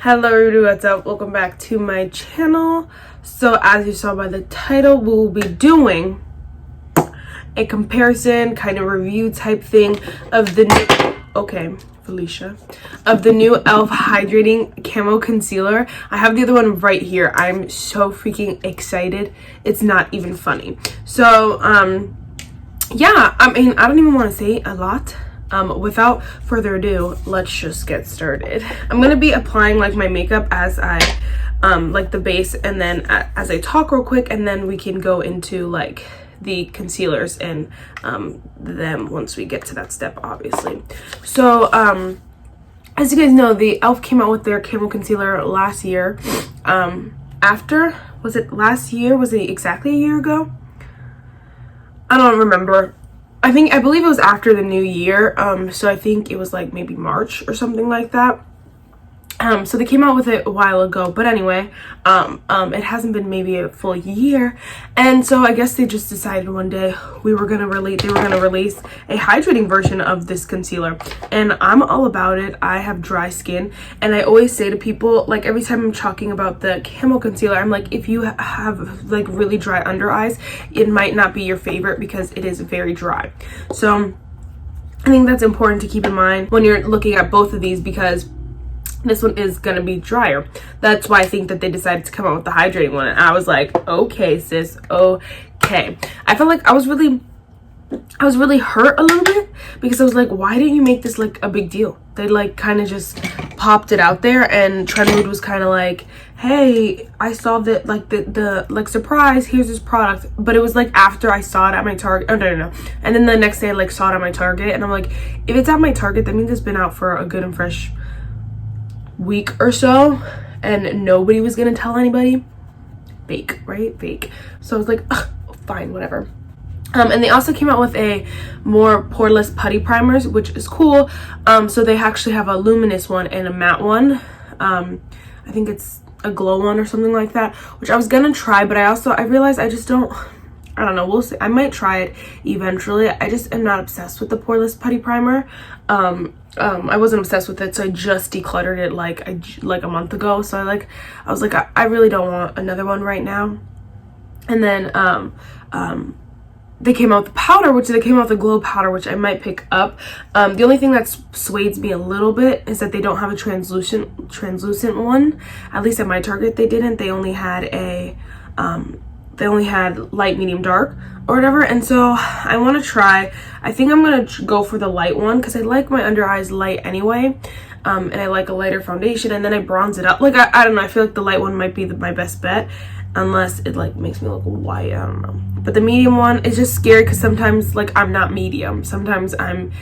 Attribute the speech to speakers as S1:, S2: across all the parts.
S1: Hello everybody, what's up? Welcome back to my channel. So as you saw by the title, we will be doing a comparison kind of review type thing of the new of the new e.l.f. Hydrating Camo Concealer. I have the other one right here. I'm so freaking excited. It's not even funny. So yeah, I mean, I don't even want to say a lot. Without further ado, let's just get started. I'm gonna be applying like my makeup as I like the base, and then as I talk real quick, and then we can go into like the concealers and them once we get to that step, obviously. So as you guys know, the e.l.f. came out with their Camo Concealer last year. Was it last year? Was it exactly a year ago? I don't remember. I believe it was after the new year, so I think it was like maybe March or something like that. So they came out with it a while ago, but anyway, it hasn't been maybe a full year, and so I guess they just decided one day they were gonna release a hydrating version of this concealer, and I'm all about it. I have dry skin, and I always say to people, like every time I'm talking about the Camo Concealer, I'm like, if you have like really dry under eyes, it might not be your favorite because it is very dry. So I think that's important to keep in mind when you're looking at both of these, because this one is gonna be drier. That's why I think that they decided to come out with the hydrating one, and I was like, okay sis, okay. I felt like I was really hurt a little bit, because I was like, why didn't you make this like a big deal? They like kind of just popped it out there, and Nude was kind of like, hey, I saw that, like the like, surprise, here's this product. But it was like after I saw it at my Target. Oh no, and then the next day I like saw it at my Target, and I'm like, if it's at my Target, that means it's been out for a good and fresh week or so, and nobody was gonna tell anybody. Fake, right? Fake. So I was like, ugh, fine, whatever. And they also came out with a more poreless putty primers, which is cool. So they actually have a luminous one and a matte one. I think it's a glow one or something like that, which I was gonna try, but I realized I don't know, we'll see. I might try it eventually. I just am not obsessed with the poreless putty primer. I wasn't obsessed with it, so I just decluttered it like a month ago. So I was like, I really don't want another one right now. And then they came out with the powder, they came out with the glow powder, which I might pick up. The only thing that sways me a little bit is that they don't have a translucent one. At least at my Target they didn't. They only had light, medium, dark or whatever. And so I want to try, I think I'm going to go for the light one, because I like my under eyes light anyway, and I like a lighter foundation, and then I bronze it up. Like I don't know, I feel like the light one might be my best bet, unless it like makes me look white. I don't know. But the medium one is just scary, because sometimes like I'm not medium. Sometimes I'm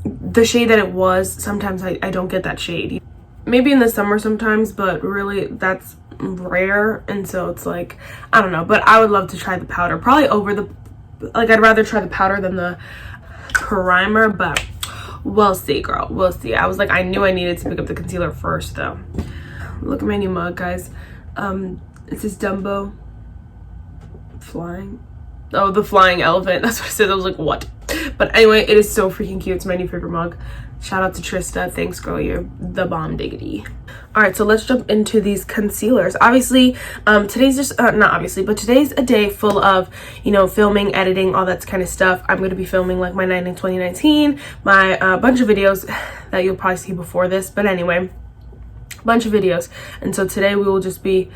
S1: the shade that it was, sometimes I don't get that shade. Maybe in the summer sometimes, but really that's rare, and so it's like, I don't know. But I would love to try the powder, probably over the, like, I'd rather try the powder than the primer, but we'll see, girl, we'll see. I was like, I knew I needed to pick up the concealer first though. Look at my new mug, guys. It says Dumbo flying, oh, the flying elephant, that's what I said. I was like, what? But anyway, it is so freaking cute. It's my new favorite mug. Shout out to Trista. Thanks, girl. You're the bomb diggity. All right, so let's jump into these concealers. Obviously, today's just not obviously, but today's a day full of, you know, filming, editing, all that kind of stuff. I'm going to be filming like my 9 in 2019, my bunch of videos that you'll probably see before this. But anyway, bunch of videos. And so today we will just be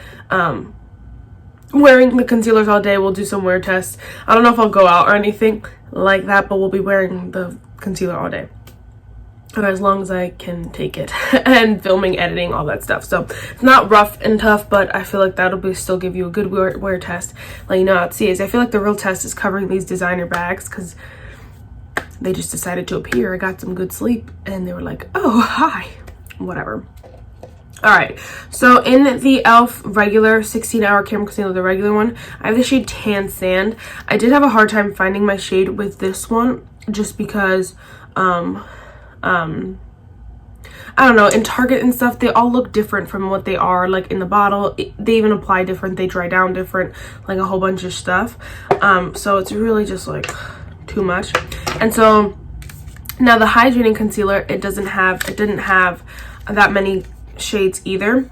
S1: wearing the concealers all day. We'll do some wear tests. I don't know if I'll go out or anything like that, but we'll be wearing the concealer all day, or as long as I can take it, and filming, editing, all that stuff. So it's not rough and tough, but I feel like that'll still give you a good wear test, let you know how it sees. I feel like the real test is covering these designer bags, because they just decided to appear. I got some good sleep, and they were like, oh, hi, whatever. All right, so in the e.l.f. regular 16-hour Camo Concealer, the regular one, I have the shade Tan Sand. I did have a hard time finding my shade with this one, just because I don't know, in Target and stuff, they all look different from what they are like in the bottle. They even apply different, they dry down different, like a whole bunch of stuff. So it's really just like too much. And so now the hydrating concealer, it didn't have that many shades either.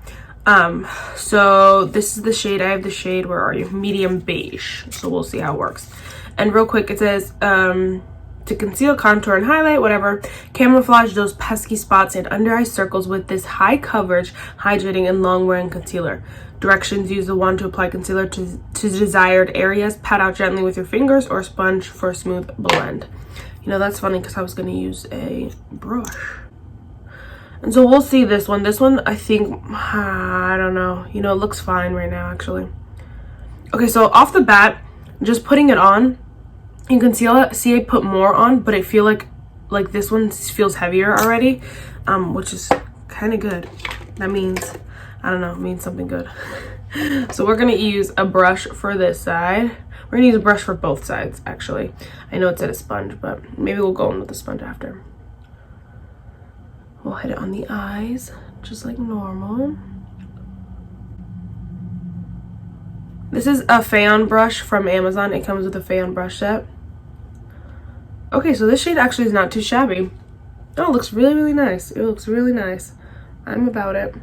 S1: So this is the shade. I have the shade, where are you? Medium beige. So we'll see how it works. And real quick, it says to conceal, contour, and highlight, whatever, camouflage those pesky spots and under eye circles with this high coverage, hydrating, and long wearing concealer. Directions: use the wand to apply concealer to desired areas. Pat out gently with your fingers or sponge for a smooth blend. You know, that's funny because I was going to use a brush. And so we'll see this one. This one, I think, I don't know. You know, it looks fine right now, actually. Okay, so off the bat, just putting it on, you can see I put more on, but I feel like this one feels heavier already, which is kind of good. That means, I don't know, it means something good. So we're going to use a brush for this side. We're going to use a brush for both sides, actually. I know it's at a sponge, but maybe we'll go in with the sponge after. We'll hit it on the eyes, just like normal. This is a fan brush from Amazon. It comes with a fan brush set. Okay, so this shade actually is not too shabby. Oh, it looks really, really nice. It looks really nice. I'm about it.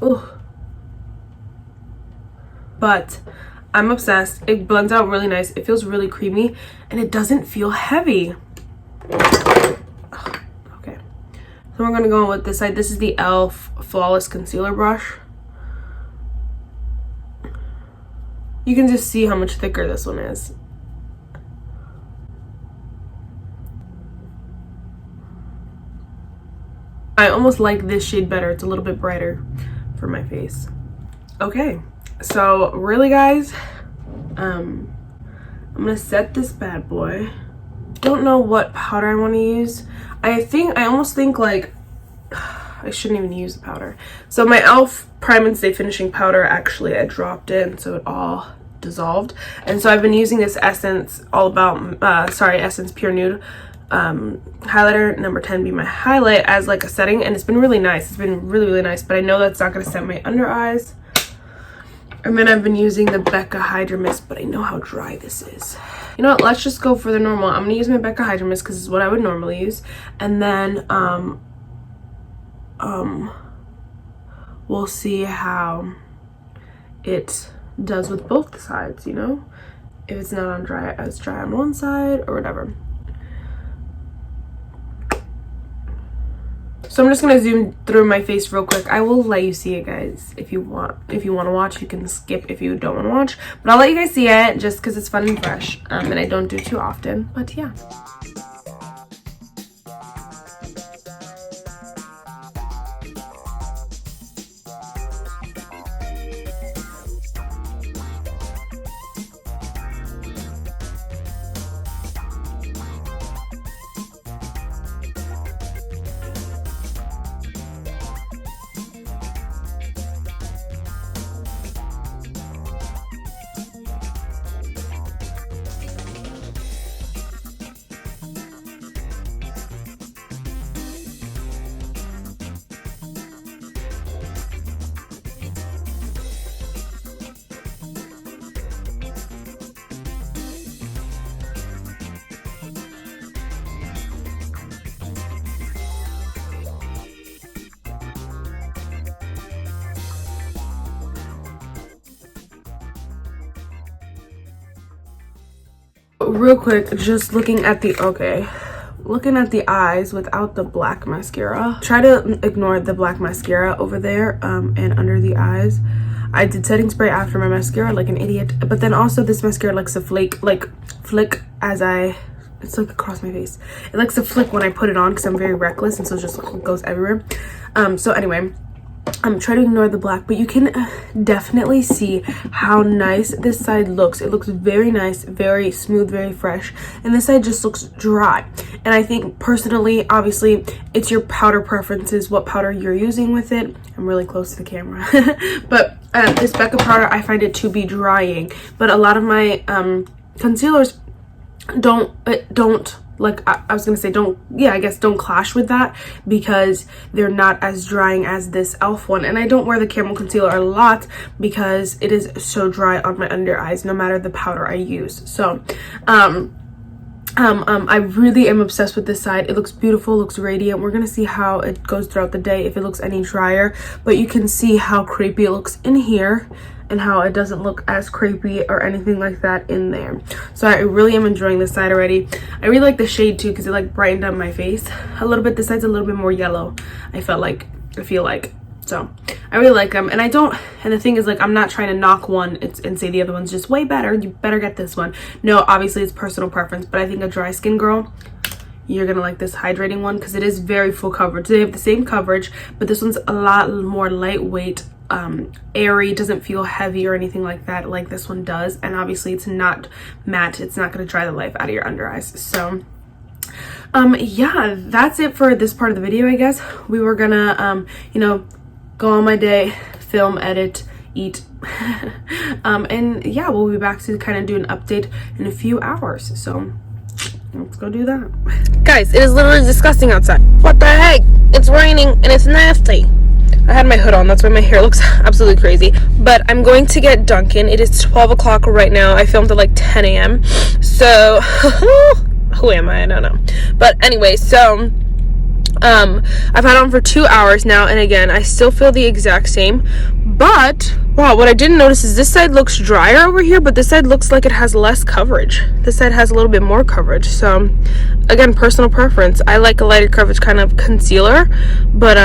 S1: Ooh. But I'm obsessed. It blends out really nice. It feels really creamy, and it doesn't feel heavy. Okay, so we're gonna go with this side. This is the e.l.f. Flawless Concealer Brush. You can just see how much thicker this one is. I almost like this shade better. It's a little bit brighter for my face. Okay, so really, guys, I'm gonna set this bad boy. Don't know what powder I want to use. I almost think like I shouldn't even use the powder. So my e.l.f. Prime and Stay Finishing Powder, actually I dropped it, so it all dissolved. And so I've been using this Essence Essence Pure Nude highlighter, number 10 be my highlight, as like a setting, and it's been really nice. It's been really, really nice, but I know that's not going to set my under eyes. And then I've been using the Becca Hydra-mist, but I know how dry this is. You know what, let's just go for the normal. I'm going to use my Becca Hydra-mist because it's what I would normally use. And then we'll see how it does with both sides, you know? If it's not as dry on one side or whatever. So I'm just gonna zoom through my face real quick. I will let you see it, guys. If you want to watch, you can skip if you don't want to watch. But I'll let you guys see it just because it's fun and fresh, and I don't do too often. But yeah. Real quick, just looking at the eyes without the black mascara. Try to ignore the black mascara over there and under the eyes. I did setting spray after my mascara like an idiot, but then also this mascara likes to flick as it's like across my face. It likes to flick when I put it on because I'm very reckless, and so it just goes everywhere. So anyway, try to ignore the black, but you can definitely see how nice this side looks. It looks very nice, very smooth, very fresh, and this side just looks dry. And I think personally, obviously, it's your powder preferences, what powder you're using with it. I'm really close to the camera. But this Becca powder, I find it to be drying, but a lot of my concealers don't like, I was gonna say don't clash with that, because they're not as drying as this e.l.f. one. And I don't wear the Camo concealer a lot because it is so dry on my under eyes no matter the powder I use. So I really am obsessed with this side. It looks beautiful, looks radiant. We're gonna see how it goes throughout the day, if it looks any drier, but you can see how crepey it looks in here and how it doesn't look as crepey or anything like that in there. So I really am enjoying this side already. I really like the shade too because it like brightened up my face a little bit. This side's a little bit more yellow, I feel like. So I really like them, and the thing is, like, I'm not trying to knock one and say the other one's just way better. You better get this one. No, obviously it's personal preference, but I think a dry skin girl, you're gonna like this hydrating one because it is very full coverage. They have the same coverage, but this one's a lot more lightweight, airy, doesn't feel heavy or anything like that like this one does. And obviously it's not matte, it's not going to dry the life out of your under eyes. So yeah, that's it for this part of the video. I guess we were gonna you know, go on my day, film, edit, eat, and yeah, we'll be back to kind of do an update in a few hours. So let's go do that. Guys, it is literally disgusting outside. What the heck? It's raining and it's nasty. I had my hood on, that's why my hair looks absolutely crazy. But I'm going to get Dunkin'. It is 12 o'clock right now. I filmed at like 10 a.m. So, who am I? I don't know. But anyway, so I've had it on for 2 hours now, and again, I still feel the exact same. But wow, what I didn't notice is this side looks drier over here, but this side looks like it has less coverage. This side has a little bit more coverage. So again, personal preference. I like a lighter coverage kind of concealer, but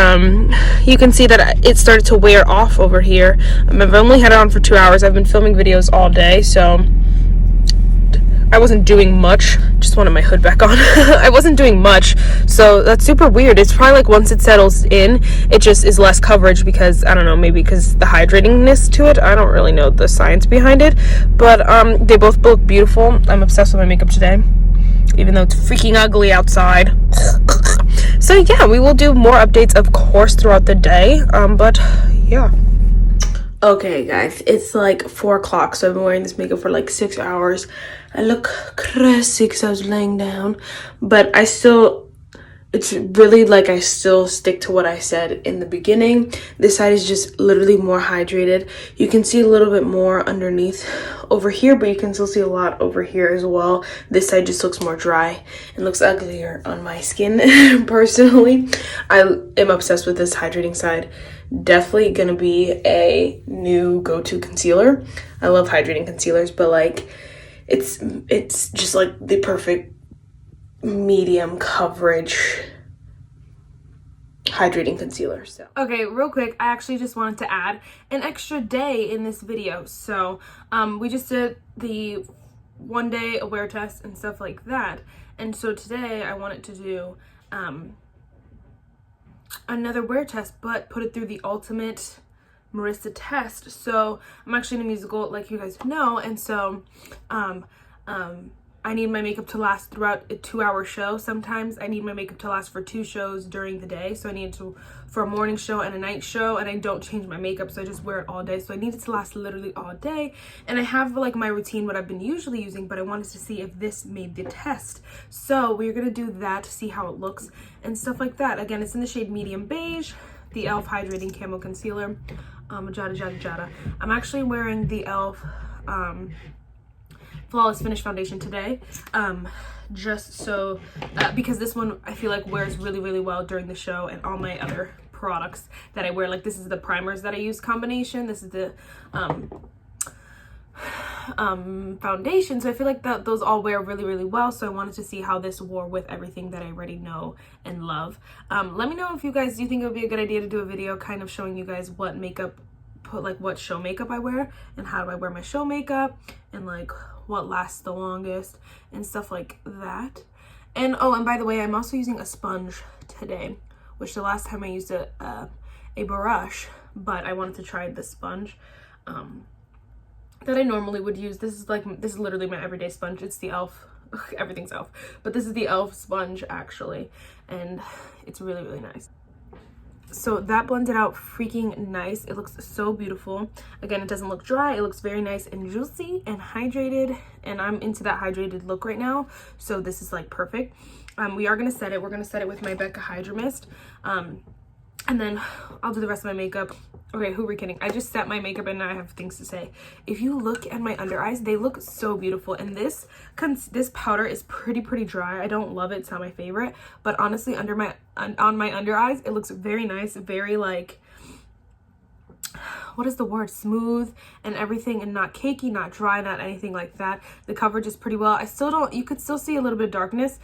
S1: you can see that it started to wear off over here. I've only had it on for 2 hours. I've been filming videos all day, so I wasn't doing much. Just wanted my hood back on. I wasn't doing much, so that's super weird. It's probably like once it settles in, it just is less coverage because, I don't know, maybe because the hydratingness to it. I don't really know the science behind it, but they both look beautiful. I'm obsessed with my makeup today, even though it's freaking ugly outside. So yeah, we will do more updates, of course, throughout the day, but yeah. Okay guys, it's like 4 o'clock, so I've been wearing this makeup for like 6 hours. I look crazy because I was laying down, but it's really like I still stick to what I said in the beginning. This side is just literally more hydrated. You can see a little bit more underneath over here, but you can still see a lot over here as well. This side just looks more dry and looks uglier on my skin. Personally, I am obsessed with this hydrating side. Definitely gonna be a new go-to concealer. I love hydrating concealers, but like it's just like the perfect medium coverage hydrating concealer. So okay, real quick, I actually just wanted to add an extra day in this video. So we just did the 1 day aware test and stuff like that, and so today I wanted to do another wear test, but put it through the ultimate Marissa test. So I'm actually in a musical, like you guys know, and so I need my makeup to last throughout a 2-hour show. Sometimes I need my makeup to last for 2 shows during the day, so I need to for a morning show and a night show, and I don't change my makeup, so I just wear it all day. So I need it to last literally all day, and I have like my routine, what I've been usually using, but I wanted to see if this made the test. So we're gonna do that to see how it looks and stuff like that. Again, it's in the shade medium beige, the e.l.f. Hydrating Camo Concealer. Jada. I'm actually wearing the e.l.f. Flawless Finish Foundation today, just so because this one I feel like wears really well during the show, and all my other products that I wear, like this is the primers that I use combination, this is the foundation, so I feel like those all wear really well. So I wanted to see how this wore with everything that I already know and love. Let me know if you guys do think it would be a good idea to do a video kind of showing you guys what makeup, what show makeup I wear and how do I wear my show makeup, and like what lasts the longest and stuff like that. And oh, and by the way, I'm also using a sponge today, which the last time I used a brush, but I wanted to try the sponge that I normally would use. This is literally my everyday sponge. It's the e.l.f. Everything's e.l.f. But this is the e.l.f. sponge actually, and it's really nice. So that blended out freaking nice. It looks so beautiful. Again, it doesn't look dry. It looks very nice and juicy and hydrated, and I'm into that hydrated look right now, so this is like perfect. We are gonna set it. We're gonna set it with my Becca Hydra-mist. and then I'll do the rest of my makeup. Okay, who are we kidding? I just set my makeup and now I have things to say. If you look at my under eyes, they look so beautiful. And this powder is pretty dry. I don't love it. It's not my favorite. But honestly, on my under eyes, it looks very nice. Very like, what is the word? Smooth and everything, and not cakey, not dry, not anything like that. The coverage is pretty well. You could still see a little bit of darkness.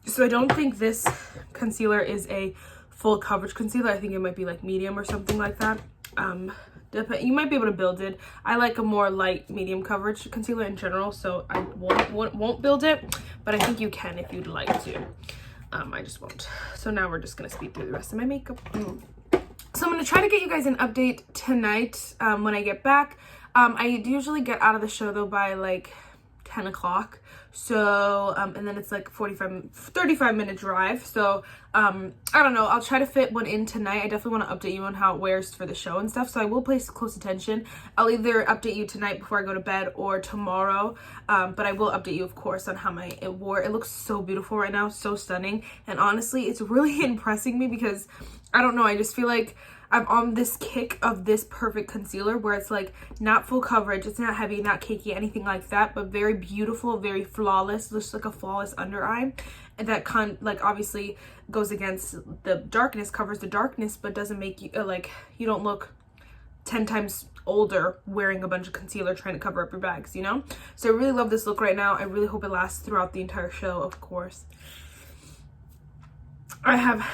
S1: So I don't think this concealer is a full coverage concealer. I think it might be like medium or something like that. You might be able to build it. I like a more light medium coverage concealer in general, so I won't build it, but I think you can if you'd like to. I just won't. So now we're just gonna speed through the rest of my makeup. So I'm gonna try to get you guys an update tonight when I get back. I usually get out of the show though by like 10 o'clock. So, and then it's like 35-minute drive. So, I don't know. I'll try to fit one in tonight. I definitely want to update you on how it wears for the show and stuff. So I will pay close attention. I'll either update you tonight before I go to bed or tomorrow. But I will update you, of course, on how it wore. It looks so beautiful right now. So stunning. And honestly, it's really impressing me because, I don't know, I just feel like I'm on this kick of this perfect concealer where it's like not full coverage, it's not heavy, not cakey, anything like that, but very beautiful, very flawless, looks like a flawless under eye. And that like obviously goes against the darkness, covers the darkness, but doesn't make you like, you don't look 10 times older wearing a bunch of concealer trying to cover up your bags, you know? So I really love this look right now. I really hope it lasts throughout the entire show, of course. I have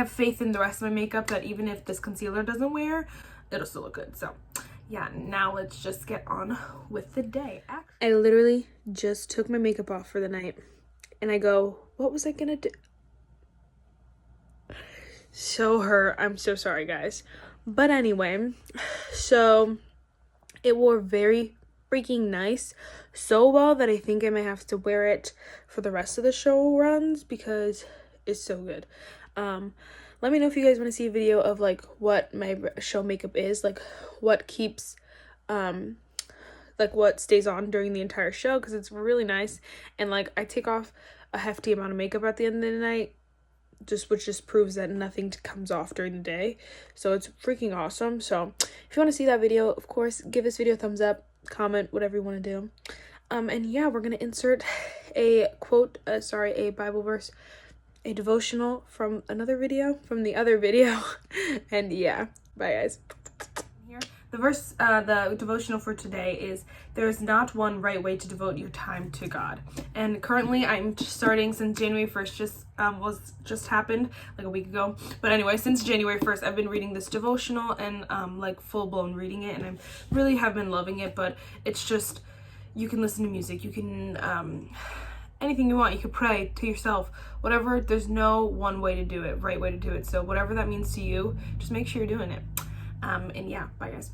S1: faith in the rest of my makeup that even if this concealer doesn't wear, it'll still look good. So yeah, now let's just get on with the day. I literally just took my makeup off for the night and I go, what was I gonna do? Show her. I'm so sorry, guys. But anyway, so it wore very freaking nice, so well that I think I might have to wear it for the rest of the show runs because it's so good. Let me know if you guys want to see a video of like what my show makeup is, like what keeps like what stays on during the entire show, because it's really nice. And like I take off a hefty amount of makeup at the end of the night, which just proves that nothing comes off during the day. So it's freaking awesome. So if you want to see that video, of course, give this video a thumbs up, comment, whatever you want to do. And yeah, we're gonna insert a quote, a Bible verse, a devotional from the other video. And yeah, bye guys. Here, the verse, the devotional for today is, there is not one right way to devote your time to God. And currently I'm starting, since January 1st just happened like a week ago, but anyway, since January 1st I've been reading this devotional and like full-blown reading it, and I really have been loving it. But it's just, you can listen to music, you can anything you want, you could pray to yourself, whatever. There's no one way to do it, right way to do it. So whatever that means to you, just make sure you're doing it. And yeah, bye guys.